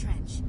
trench.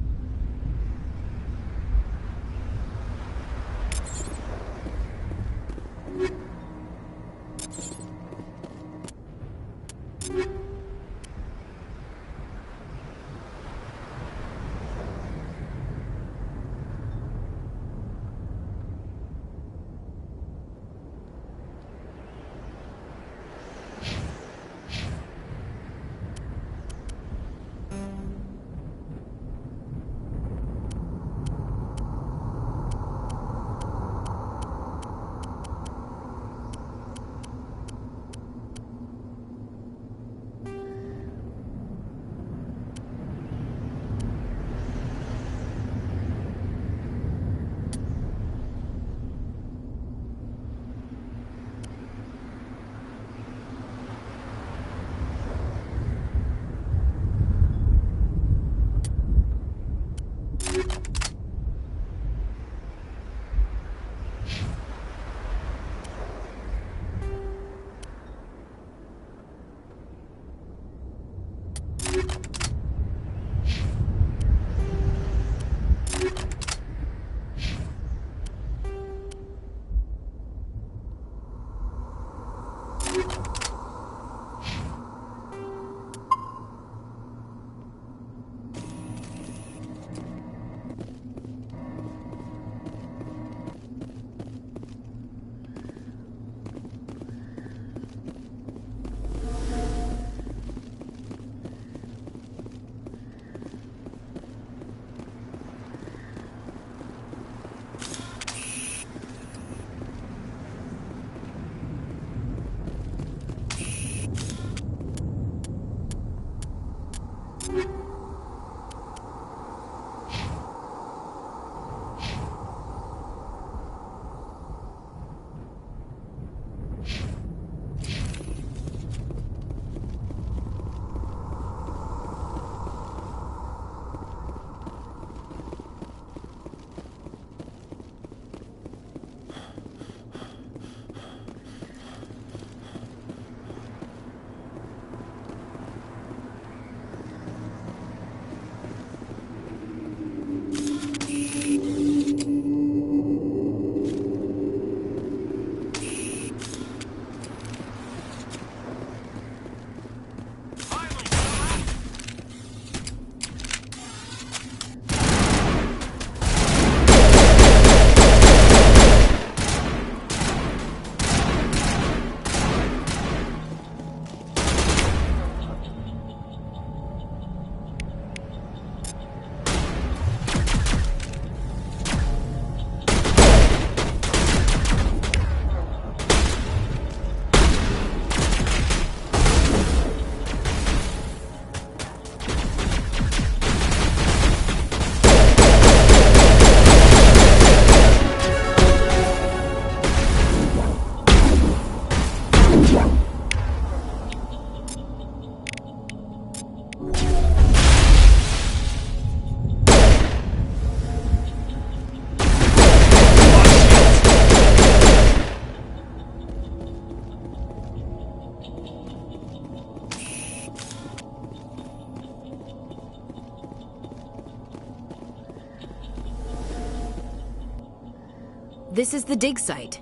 This is the dig site.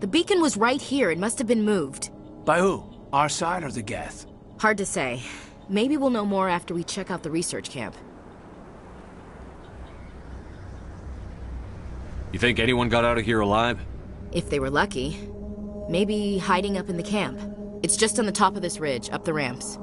The beacon was right here. It must have been moved. By who? Our side or the Geth? Hard to say. Maybe we'll know more after we check out the research camp. You think anyone got out of here alive? If they were lucky. Maybe hiding up in the camp. It's just on the top of this ridge, up the ramps.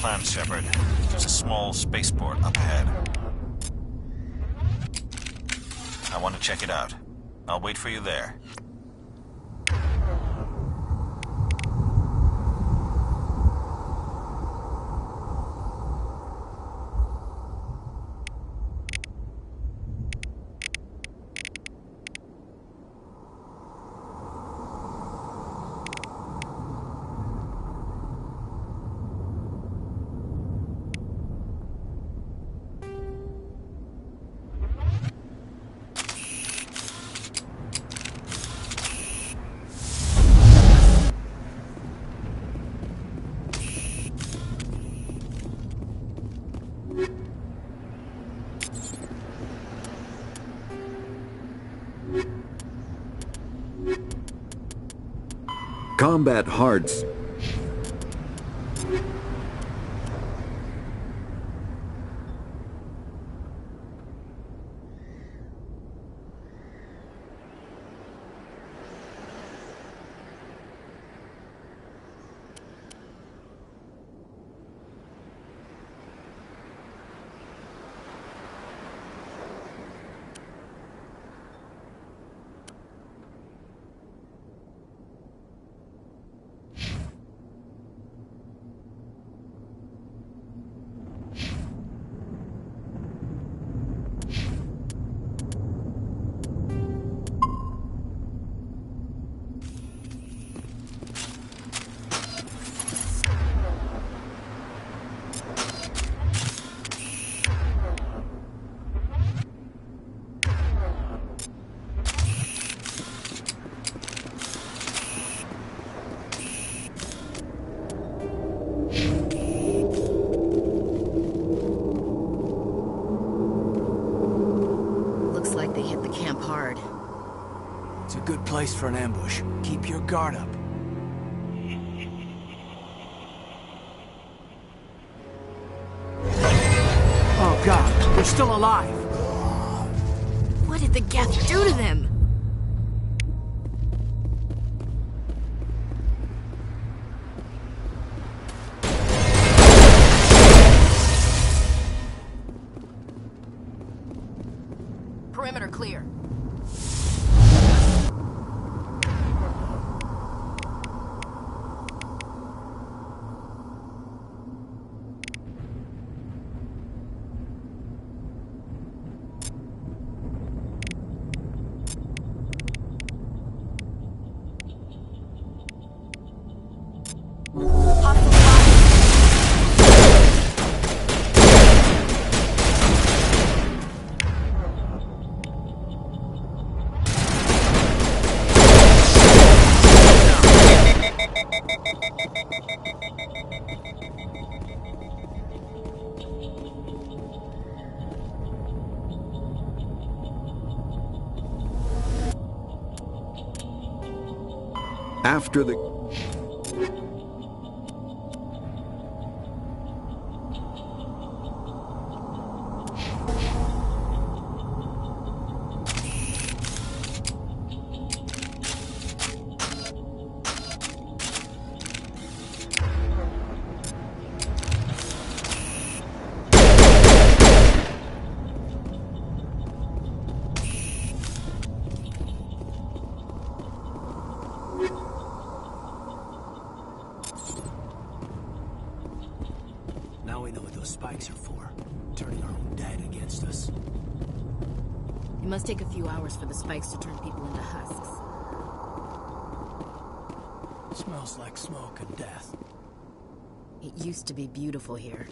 plan, Shepard. There's a small spaceport up ahead. I want to check it out. I'll wait for you there. Combat hearts. Looks like they hit the camp hard. It's a good place for an ambush. Keep your guard up. Oh God, they're still alive! What did the Geth do to them? Perimeter clear. After the... Now we know what those spikes are for. Turning our own dead against us. It must take a few hours for the spikes to turn people into husks. Smells like smoke and death. It used to be beautiful here.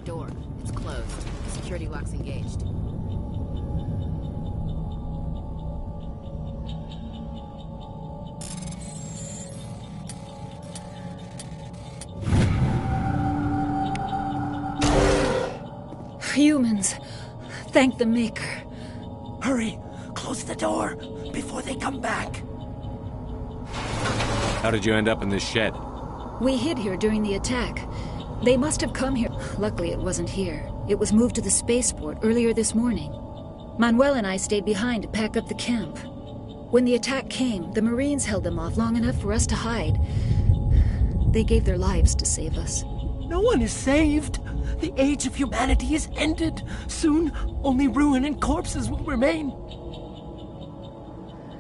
door. It's closed. Security lock's engaged. Humans. Thank the Maker. Hurry! Close the door before they come back. How did you end up in this shed? We hid here during the attack. They must have come here. Luckily, it wasn't here. It was moved to the spaceport earlier this morning. Manuel and I stayed behind to pack up the camp. When the attack came, the Marines held them off long enough for us to hide. They gave their lives to save us. No one is saved. The age of humanity is ended. Soon, only ruin and corpses will remain.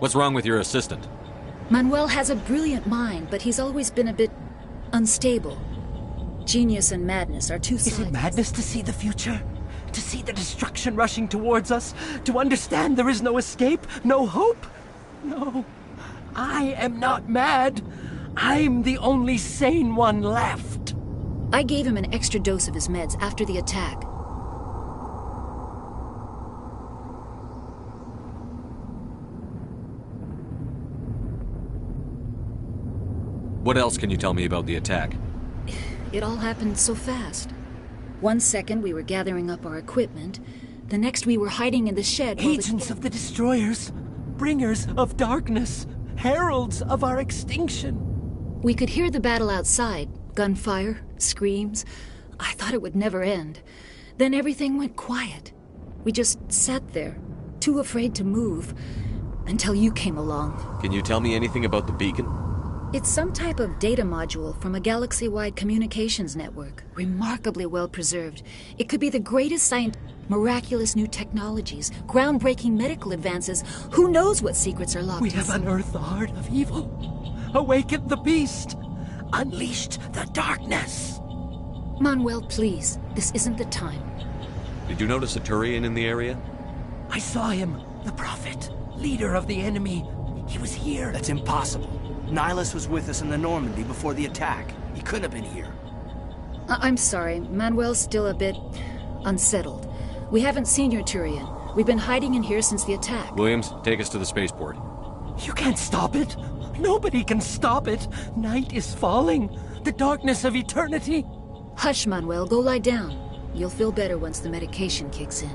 What's wrong with your assistant? Manuel has a brilliant mind, but he's always been a bit unstable. Genius and madness are two sides. Is it madness to see the future? To see the destruction rushing towards us? To understand there is no escape? No hope? No. I am not mad. I'm the only sane one left. I gave him an extra dose of his meds after the attack. What else can you tell me about the attack? It all happened so fast. 1 second we were gathering up our equipment. The next we were hiding in the shed. Agents of the destroyers. Bringers of darkness. Heralds of our extinction. We could hear the battle outside. Gunfire, screams. I thought it would never end. Then everything went quiet. We just sat there, too afraid to move, until you came along. Can you tell me anything about the beacon? It's some type of data module from a galaxy-wide communications network. Remarkably well preserved. It could be the greatest miraculous new technologies, groundbreaking medical advances. Who knows what secrets are locked We have inside? unearthed the heart of evil. Awakened the beast. Unleashed the darkness. Manuel, please. This isn't the time. Did you notice a Turian in the area? I saw him. The prophet. Leader of the enemy. He was here. That's impossible. Nihilus was with us in the Normandy before the attack. He couldn't have been here. I'm sorry. Manuel's still a bit unsettled. We haven't seen your Turian. We've been hiding in here since the attack. Williams, take us to the spaceport. You can't stop it. Nobody can stop it. Night is falling. The darkness of eternity. Hush, Manuel. Go lie down. You'll feel better once the medication kicks in.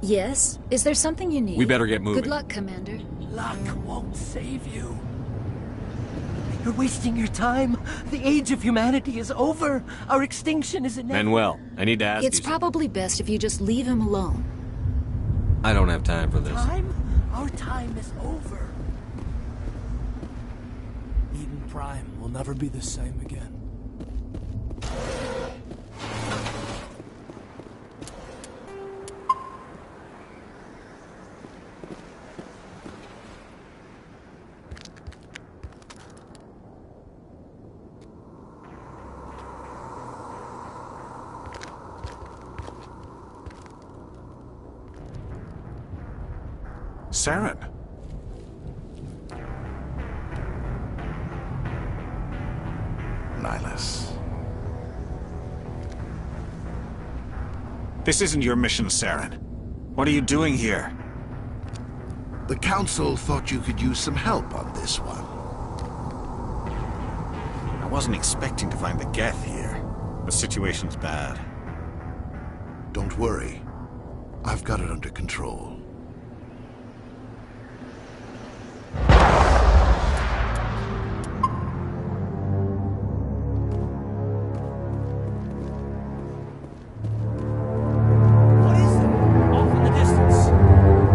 Yes? Is there something you need? We better get moving. Good luck, Commander. Luck won't save you. You're wasting your time. The age of humanity is over. Our extinction is inevitable. Manuel, I need to ask It's you. probably best if you just leave him alone. I don't have time for this. Time? Our time is over. Eden Prime will never be the same again. Saren. Nihilus. This isn't your mission, Saren. What are you doing here? The Council thought you could use some help on this one. I wasn't expecting to find the Geth here. The situation's bad. Don't worry. I've got it under control. What is it? Off in the distance.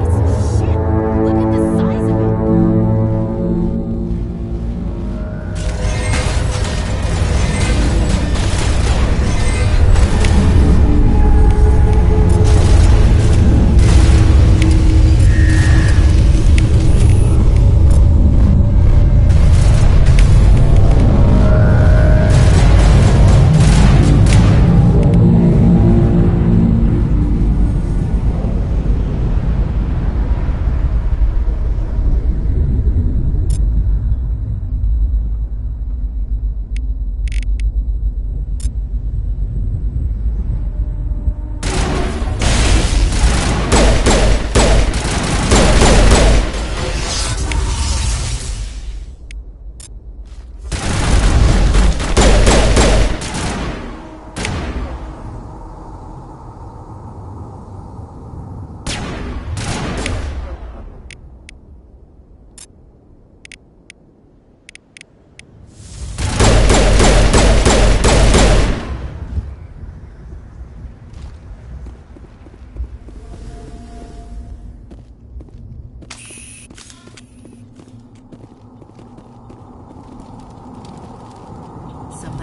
It's shit. Look at the size of it.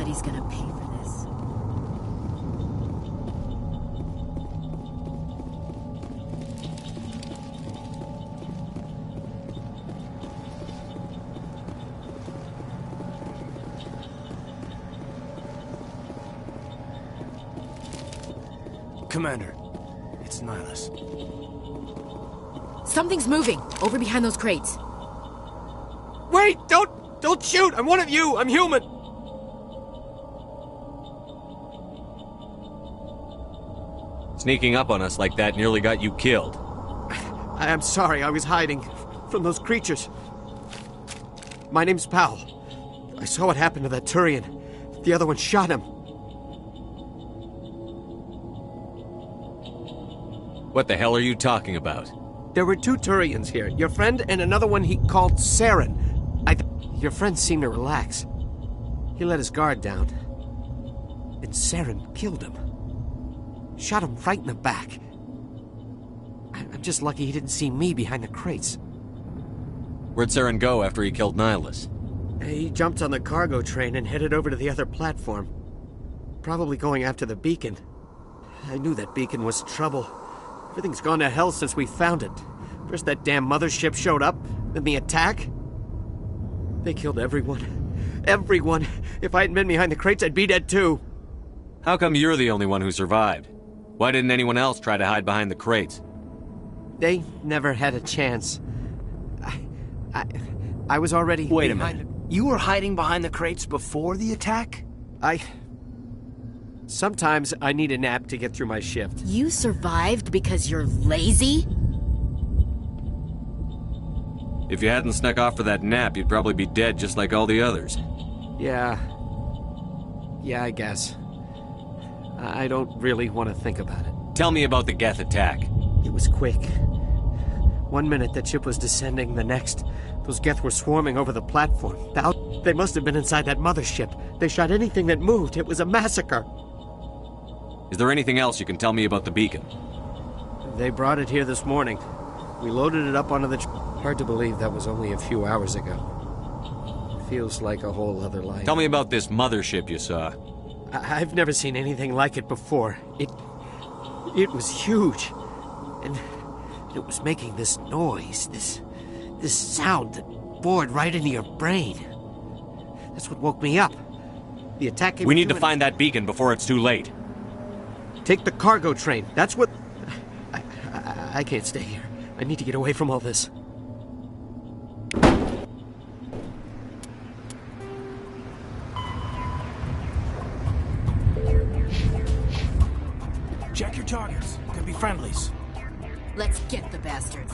Somebody's gonna pay for this. Commander, it's Nihilus. Something's moving over behind those crates. Wait! Don't shoot! I'm one of you! I'm human! Sneaking up on us like that nearly got you killed. I'm sorry, I was hiding from those creatures. My name's Powell. I saw what happened to that Turian. The other one shot him. What the hell are you talking about? There were 2 Turians here. Your friend and another one he called Saren. Your friend seemed to relax. He let his guard down. And Saren killed him. Shot him right in the back. I'm just lucky he didn't see me behind the crates. Where'd Saren go after he killed Nihilus? He jumped on the cargo train and headed over to the other platform. Probably going after the beacon. I knew that beacon was trouble. Everything's gone to hell since we found it. First that damn mothership showed up, then the attack. They killed everyone. Everyone! If I hadn't been behind the crates, I'd be dead too. How come you're the only one who survived? Why didn't anyone else try to hide behind the crates? They never had a chance. I was already Wait a behind minute. You were hiding behind the crates before the attack? Sometimes I need a nap to get through my shift. You survived because you're lazy? If you hadn't snuck off for that nap, you'd probably be dead just like all the others. Yeah, I guess. I don't really want to think about it. Tell me about the Geth attack. It was quick. 1 minute the ship was descending, the next, those Geth were swarming over the platform. They must have been inside that mothership. They shot anything that moved. It was a massacre. Is there anything else you can tell me about the beacon? They brought it here this morning. We loaded it up onto the... Hard to believe that was only a few hours ago. Feels like a whole other life. Tell me about this mothership you saw. I've never seen anything like it before. It was huge. And it was making this noise, this sound that bored right into your brain. That's what woke me up. The attack came We need to through find that beacon before it's too late. Take the cargo train. That's what... I can't stay here. I need to get away from all this. Check your targets. Could be friendlies. Let's get the bastards.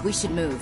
We should move.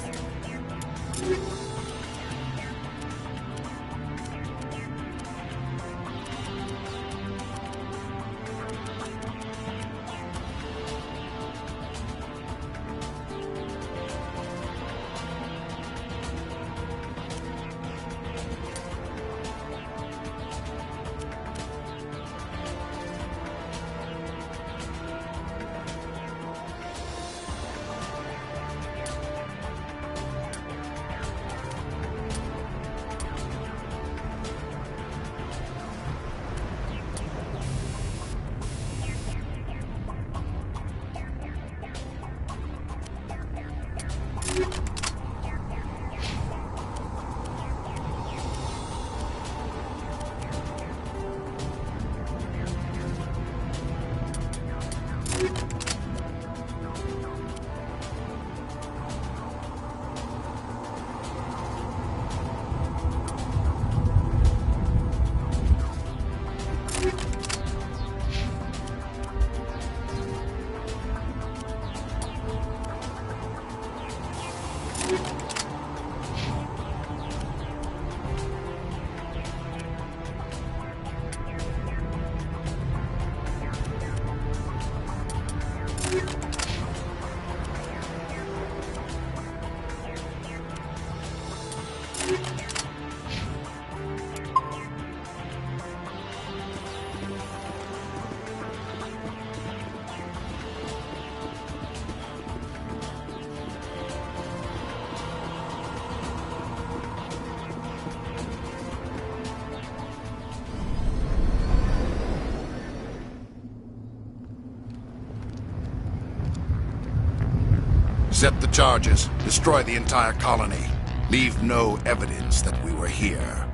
Set the charges. Destroy the entire colony. Leave no evidence that we were here.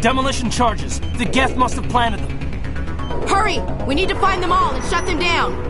Demolition charges. The Geth must have planted them. Hurry! We need to find them all and shut them down!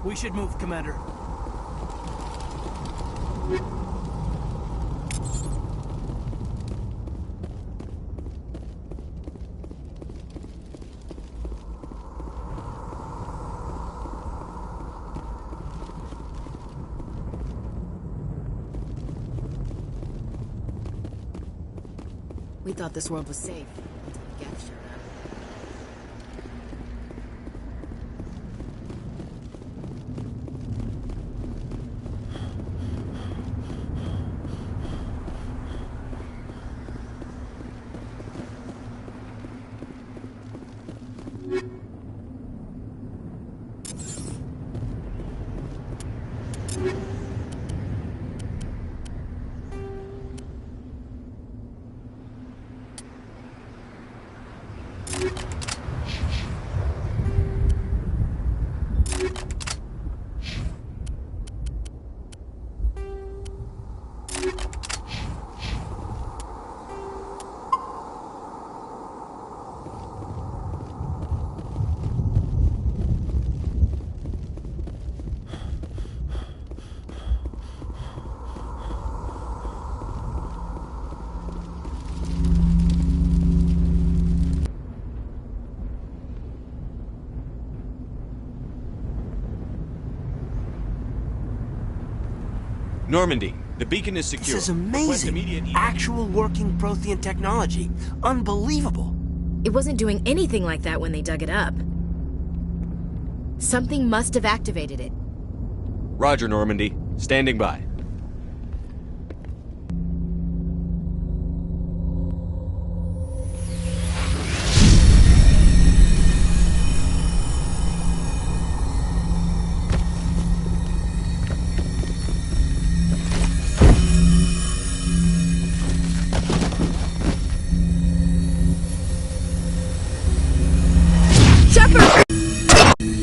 We should move, Commander. We thought this world was safe until the Geth showed up. Normandy, the beacon is secure. This is Request amazing. immediate- Actual working Prothean technology. Unbelievable. It wasn't doing anything like that when they dug it up. Something must have activated it. Roger, Normandy. Standing by. Shepard!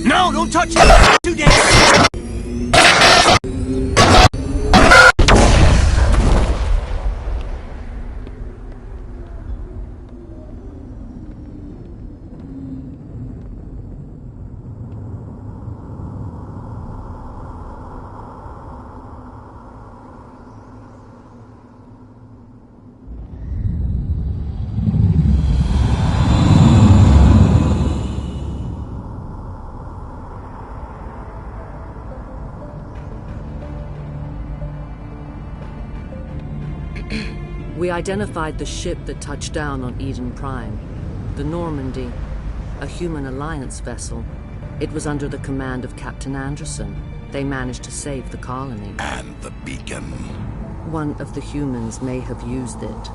No, don't touch it! Too dangerous! We identified the ship that touched down on Eden Prime. The Normandy, a human alliance vessel. It was under the command of Captain Anderson. They managed to save the colony. And the beacon. One of the humans may have used it.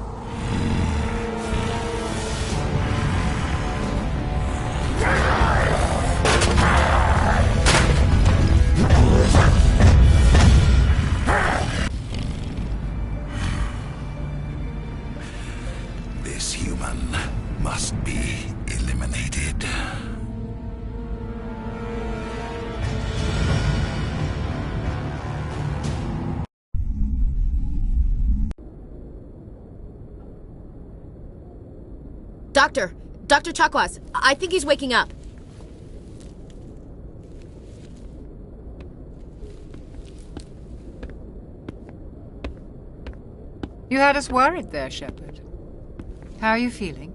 This human must be eliminated. Dr. Chakwas, I think he's waking up. You had us worried there, Shepard. How are you feeling?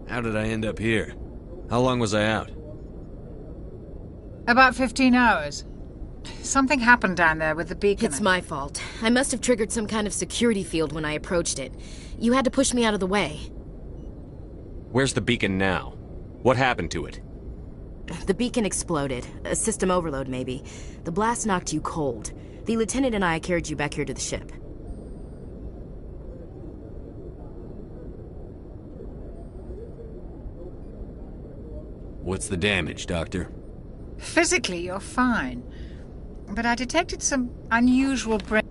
How did I end up here? How long was I out? About 15 hours. Something happened down there with the beacon. It's my fault. I must have triggered some kind of security field when I approached it. You had to push me out of the way. Where's the beacon now? What happened to it? The beacon exploded. A system overload, maybe. The blast knocked you cold. The lieutenant and I carried you back here to the ship. What's the damage, Doctor? Physically, you're fine. But I detected some unusual brain...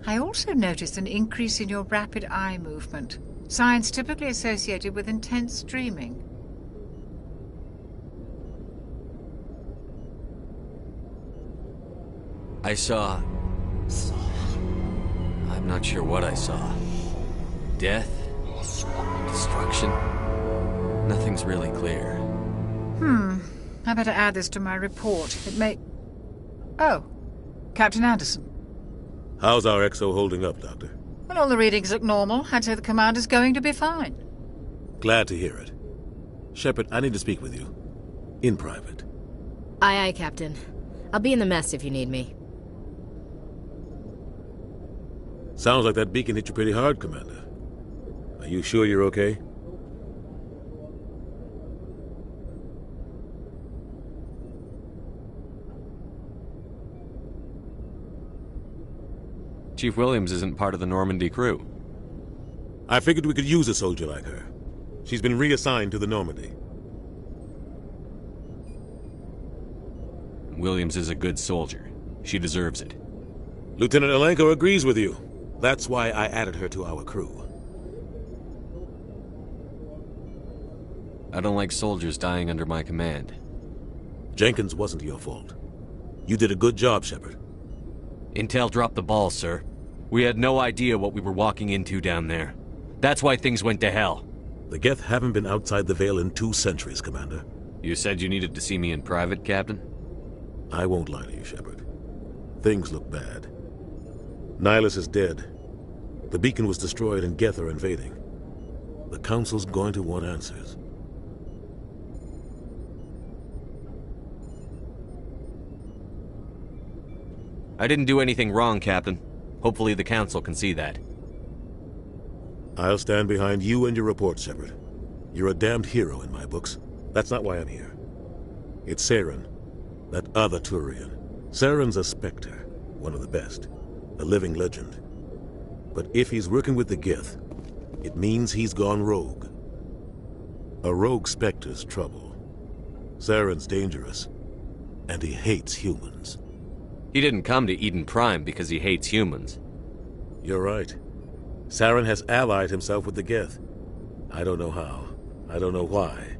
I also noticed an increase in your rapid eye movement. Signs typically associated with intense dreaming. I saw... I'm not sure what I saw. Death? Destruction? Nothing's really clear. I better add this to my report. It may... Oh, Captain Anderson. How's our XO holding up, Doctor? Well, all the readings look normal. I'd say the commander's going to be fine. Glad to hear it. Shepard, I need to speak with you. In private. Aye, Captain. I'll be in the mess if you need me. Sounds like that beacon hit you pretty hard, Commander. Are you sure you're okay? Chief Williams isn't part of the Normandy crew. I figured we could use a soldier like her. She's been reassigned to the Normandy. Williams is a good soldier. She deserves it. Lieutenant Alenko agrees with you. That's why I added her to our crew. I don't like soldiers dying under my command. Jenkins wasn't your fault. You did a good job, Shepard. Intel dropped the ball, sir. We had no idea what we were walking into down there. That's why things went to hell. The Geth haven't been outside the Veil in 2 centuries, Commander. You said you needed to see me in private, Captain? I won't lie to you, Shepard. Things look bad. Nihilus is dead. The beacon was destroyed and Geth are invading. The Council's going to want answers. I didn't do anything wrong, Captain. Hopefully the Council can see that. I'll stand behind you and your report, Shepard. You're a damned hero in my books. That's not why I'm here. It's Saren, that other Turian. Saren's a Spectre, one of the best. A living legend. But if he's working with the Geth, it means he's gone rogue. A rogue Spectre's trouble. Saren's dangerous, and he hates humans. He didn't come to Eden Prime because he hates humans. You're right. Saren has allied himself with the Geth. I don't know how. I don't know why.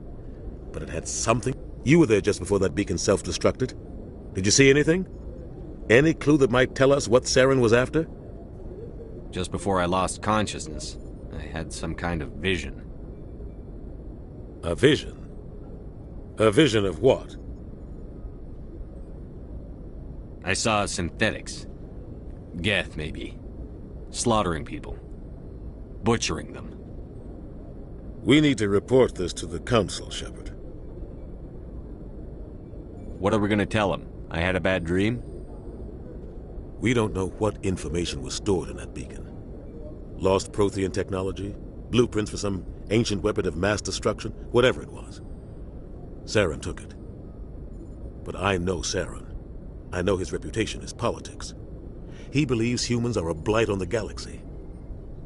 But it had something. You were there just before that beacon self-destructed. Did you see anything? Any clue that might tell us what Saren was after? Just before I lost consciousness, I had some kind of vision. A vision? A vision of what? I saw synthetics. Geth, maybe. Slaughtering people. Butchering them. We need to report this to the Council, Shepard. What are we gonna tell them? I had a bad dream? We don't know what information was stored in that beacon. Lost Prothean technology? Blueprints for some ancient weapon of mass destruction? Whatever it was. Saren took it. But I know Saren. I know his reputation is politics. He believes humans are a blight on the galaxy.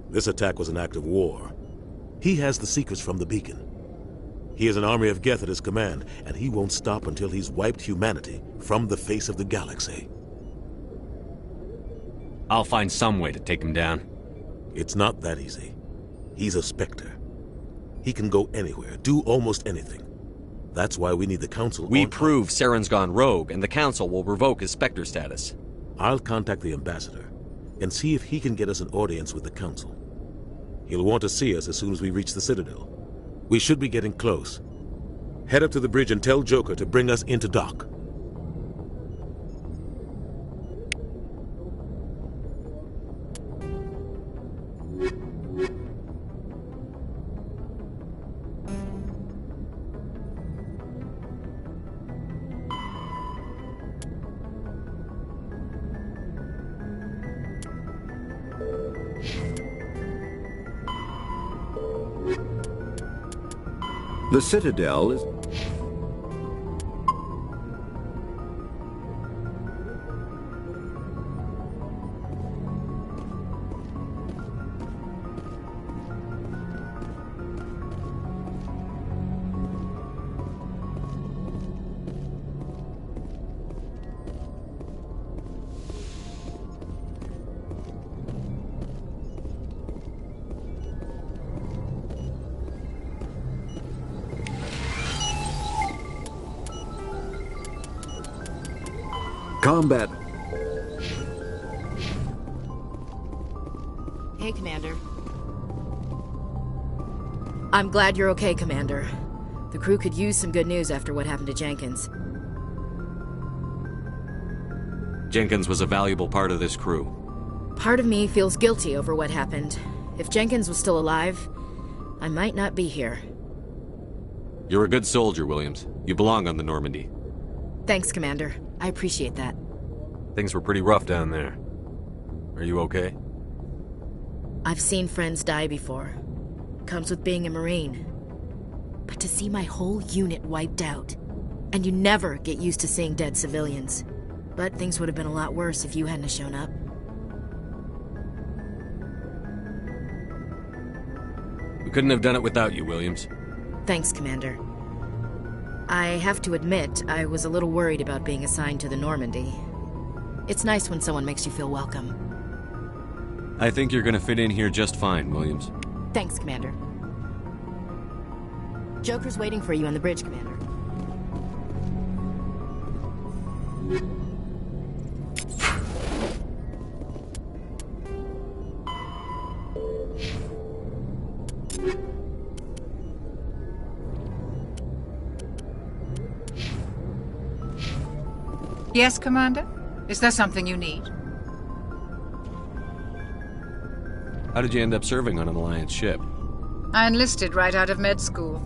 This attack was an act of war. He has the secrets from the beacon. He has an army of Geth at his command, and he won't stop until he's wiped humanity from the face of the galaxy. I'll find some way to take him down. It's not that easy. He's a Spectre. He can go anywhere, do almost anything. That's why we need the Council. We prove Saren's gone rogue, and the Council will revoke his Spectre status. I'll contact the Ambassador, and see if he can get us an audience with the Council. He'll want to see us as soon as we reach the Citadel. We should be getting close. Head up to the bridge and tell Joker to bring us into dock. The Citadel is... Combat. Hey, Commander. I'm glad you're okay, Commander. The crew could use some good news after what happened to Jenkins. Jenkins was a valuable part of this crew. Part of me feels guilty over what happened. If Jenkins was still alive, I might not be here. You're a good soldier, Williams. You belong on the Normandy. Thanks, Commander. I appreciate that. Things were pretty rough down there. Are you okay? I've seen friends die before. Comes with being a Marine. But to see my whole unit wiped out, and you never get used to seeing dead civilians. But things would have been a lot worse if you hadn't shown up. We couldn't have done it without you, Williams. Thanks, Commander. I have to admit, I was a little worried about being assigned to the Normandy. It's nice when someone makes you feel welcome. I think you're gonna fit in here just fine, Williams. Thanks, Commander. Joker's waiting for you on the bridge, Commander. Yes, Commander? Is there something you need? How did you end up serving on an Alliance ship? I enlisted right out of med school.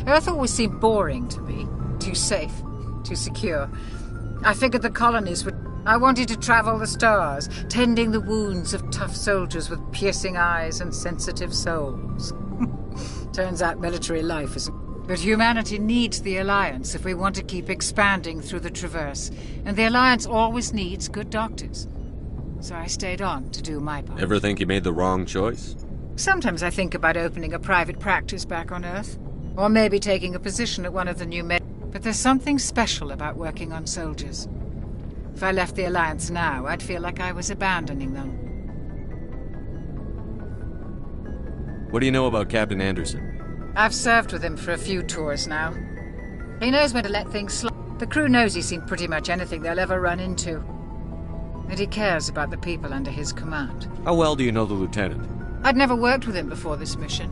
Earth always seemed boring to me. Too safe, too secure. I figured the colonies would... I wanted to travel the stars, tending the wounds of tough soldiers with piercing eyes and sensitive souls. Turns out military life isn't... But humanity needs the Alliance if we want to keep expanding through the Traverse. And the Alliance always needs good doctors. So I stayed on to do my part. Ever think you made the wrong choice? Sometimes I think about opening a private practice back on Earth. Or maybe taking a position at one of the new But there's something special about working on soldiers. If I left the Alliance now, I'd feel like I was abandoning them. What do you know about Captain Anderson? I've served with him for a few tours now. He knows when to let things slide. The crew knows he's seen pretty much anything they'll ever run into. And he cares about the people under his command. How well do you know the lieutenant? I'd never worked with him before this mission.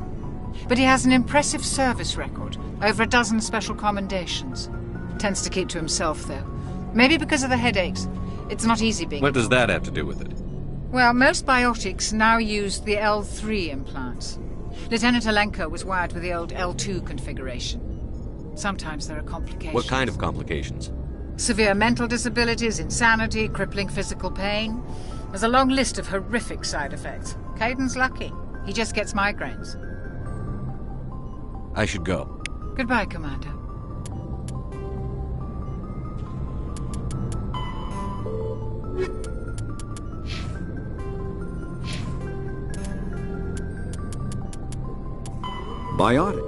But he has an impressive service record, over a dozen special commendations. Tends to keep to himself, though. Maybe because of the headaches. It's not easy being... What does that have to do with it? Well, most biotics now use the L3 implants. Lieutenant Alenko was wired with the old L2 configuration. Sometimes there are complications. What kind of complications? Severe mental disabilities, insanity, crippling physical pain. There's a long list of horrific side effects. Caden's lucky. He just gets migraines. I should go. Goodbye, Commander. Biotic.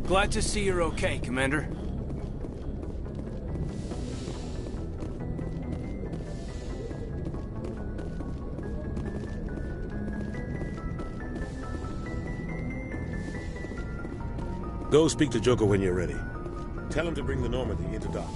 Glad to see you're okay, Commander. Go speak to Joker when you're ready. Tell him to bring the Normandy into dock.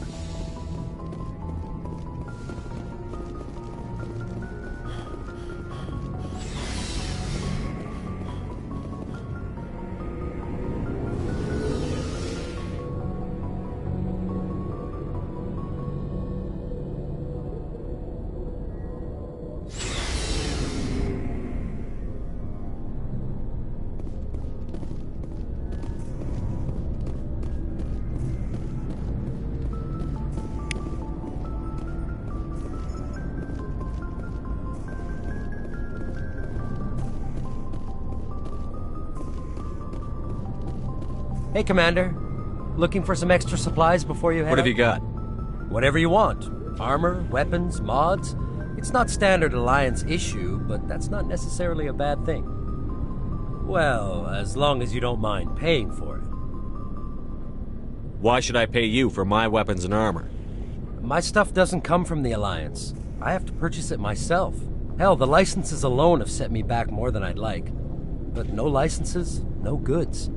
Hey, Commander. Looking for some extra supplies before you head What have out? you got? Whatever you want. Armor, weapons, mods. It's not standard Alliance issue, but that's not necessarily a bad thing. Well, as long as you don't mind paying for it. Why should I pay you for my weapons and armor? My stuff doesn't come from the Alliance. I have to purchase it myself. Hell, the licenses alone have set me back more than I'd like. But no licenses, no goods.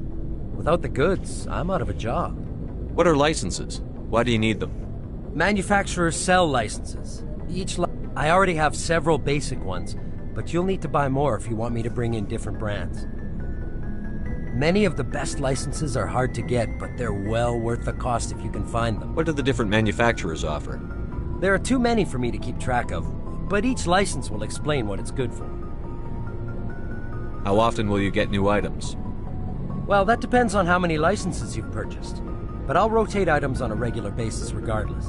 Without the goods, I'm out of a job. What are licenses? Why do you need them? Manufacturers sell licenses. I already have several basic ones, but you'll need to buy more if you want me to bring in different brands. Many of the best licenses are hard to get, but they're well worth the cost if you can find them. What do the different manufacturers offer? There are too many for me to keep track of, but each license will explain what it's good for. How often will you get new items? Well, that depends on how many licenses you've purchased. But I'll rotate items on a regular basis regardless.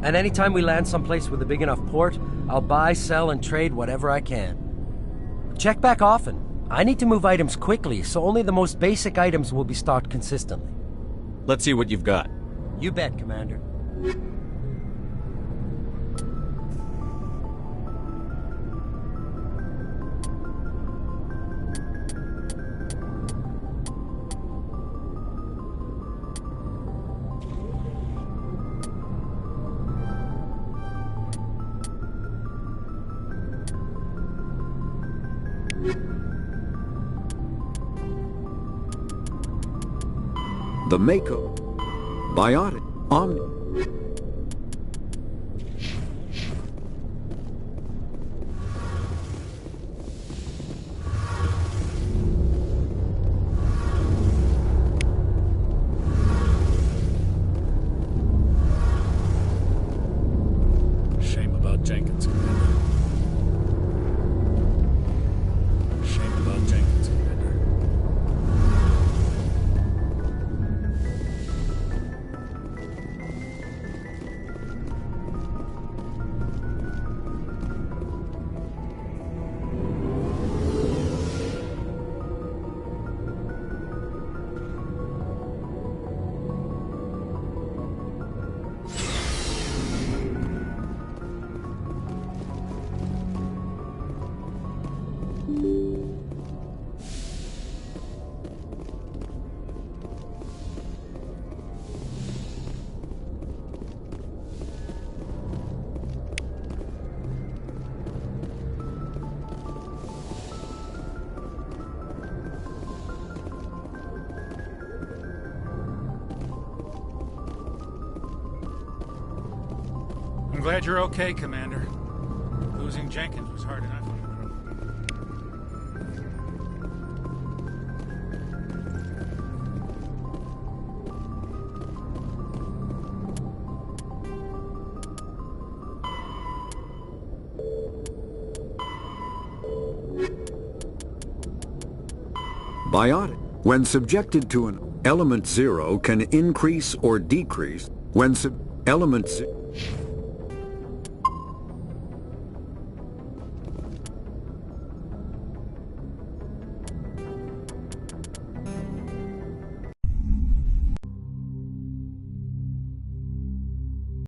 And anytime we land someplace with a big enough port, I'll buy, sell, and trade whatever I can. Check back often. I need to move items quickly, so only the most basic items will be stocked consistently. Let's see what you've got. You bet, Commander. The Mako. Biotic. Omni. Shame about Jenkins, Commander. Shame about Jenkins, Commander. glad you're okay, Commander. Losing Jenkins was hard enough. Biotic, when subjected to an element 0, can increase or decrease when element 0.